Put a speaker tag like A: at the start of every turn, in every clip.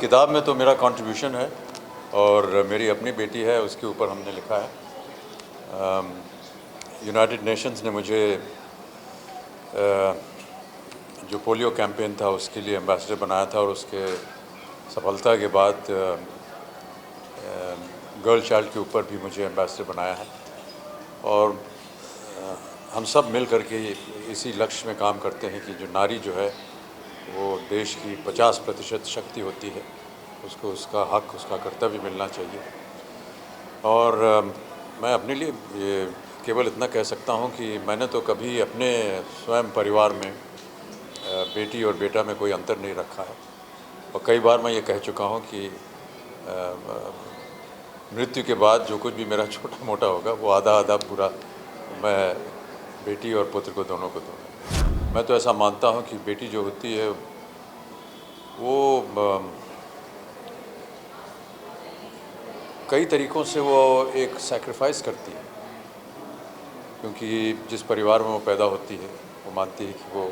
A: किताब में तो मेरा कंट्रीब्यूशन है और मेरी अपनी बेटी है, उसके ऊपर हमने लिखा है। यूनाइटेड नेशंस ने मुझे जो पोलियो कैंपेन था उसके लिए एम्बेसडर बनाया था और उसके सफलता के बाद गर्ल चाइल्ड के ऊपर भी मुझे एम्बेसडर बनाया है और हम सब मिल कर के इसी लक्ष्य में काम करते हैं कि जो नारी जो है वो देश की 50% शक्ति होती है, उसको उसका हक, उसका कर्तव्य मिलना चाहिए। और मैं अपने लिए ये केवल इतना कह सकता हूँ कि मैंने तो कभी अपने स्वयं परिवार में बेटी और बेटा में कोई अंतर नहीं रखा है और कई बार मैं ये कह चुका हूँ कि मृत्यु के बाद जो कुछ भी मेरा छोटा मोटा होगा वो आधा आधा पूरा मैं बेटी और पुत्र को दोनों को दूँगा। मैं तो ऐसा मानता हूँ कि बेटी जो होती है वो कई तरीक़ों से वो एक सैक्रिफाइस करती है, क्योंकि जिस परिवार में वो पैदा होती है वो मानती है कि वो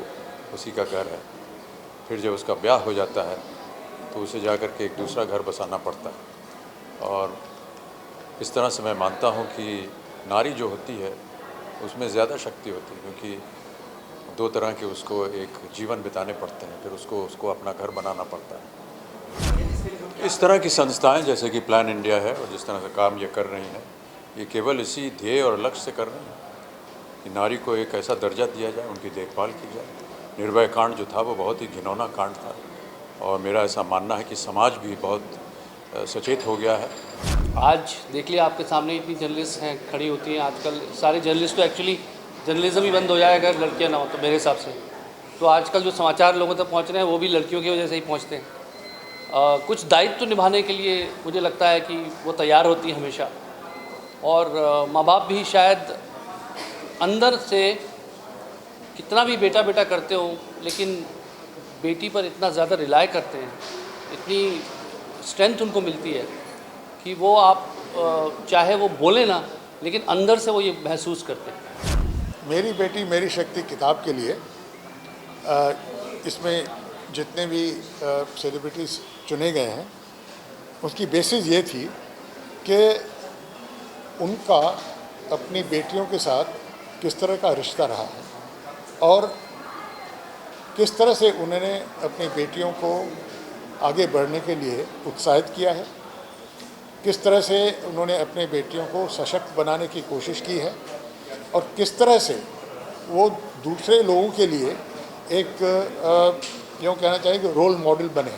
A: उसी का घर है। फिर जब उसका ब्याह हो जाता है तो उसे जाकर के एक दूसरा घर बसाना पड़ता है और इस तरह से मैं मानता हूँ कि नारी जो होती है उसमें ज़्यादा शक्ति होती है, क्योंकि दो तरह के उसको एक जीवन बिताने पड़ते हैं, फिर उसको अपना घर बनाना पड़ता है। इस तरह की संस्थाएं जैसे कि प्लान इंडिया है और जिस तरह से काम ये कर रही हैं, ये केवल इसी ध्येय और लक्ष्य से कर रही हैं कि नारी को एक ऐसा दर्जा दिया जाए, उनकी देखभाल की जाए। निर्भया कांड जो था वो बहुत ही घिनौना कांड था और मेरा ऐसा मानना है कि समाज भी बहुत सचेत हो गया है।
B: आज देख लिया आपके सामने इतनी जर्नलिस्ट हैं खड़ी होती हैं। आजकल सारे जर्नलिस्ट तो एक्चुअली जर्नलिज्म ही बंद हो जाए अगर लड़कियां ना हो तो, मेरे हिसाब से तो आजकल जो समाचार लोगों तक पहुंच रहे हैं वो भी लड़कियों की वजह से ही पहुंचते हैं। कुछ दायित्व तो निभाने के लिए मुझे लगता है कि वो तैयार होती हैं हमेशा और माँ बाप भी शायद अंदर से कितना भी बेटा बेटा करते हो लेकिन बेटी पर इतना ज़्यादा रिलाय करते हैं, इतनी स्ट्रेंथ उनको मिलती है कि वो आप चाहे वो बोले ना लेकिन अंदर से वो ये महसूस करते हैं।
C: मेरी बेटी मेरी शक्ति किताब के लिए इसमें जितने भी सेलिब्रिटीज़ चुने गए हैं उसकी बेसिस ये थी कि उनका अपनी बेटियों के साथ किस तरह का रिश्ता रहा है और किस तरह से उन्होंने अपनी बेटियों को आगे बढ़ने के लिए उत्साहित किया है, किस तरह से उन्होंने अपने बेटियों को सशक्त बनाने की कोशिश की है और किस तरह से वो दूसरे लोगों के लिए एक यूँ कहना चाहिए कि रोल मॉडल बने।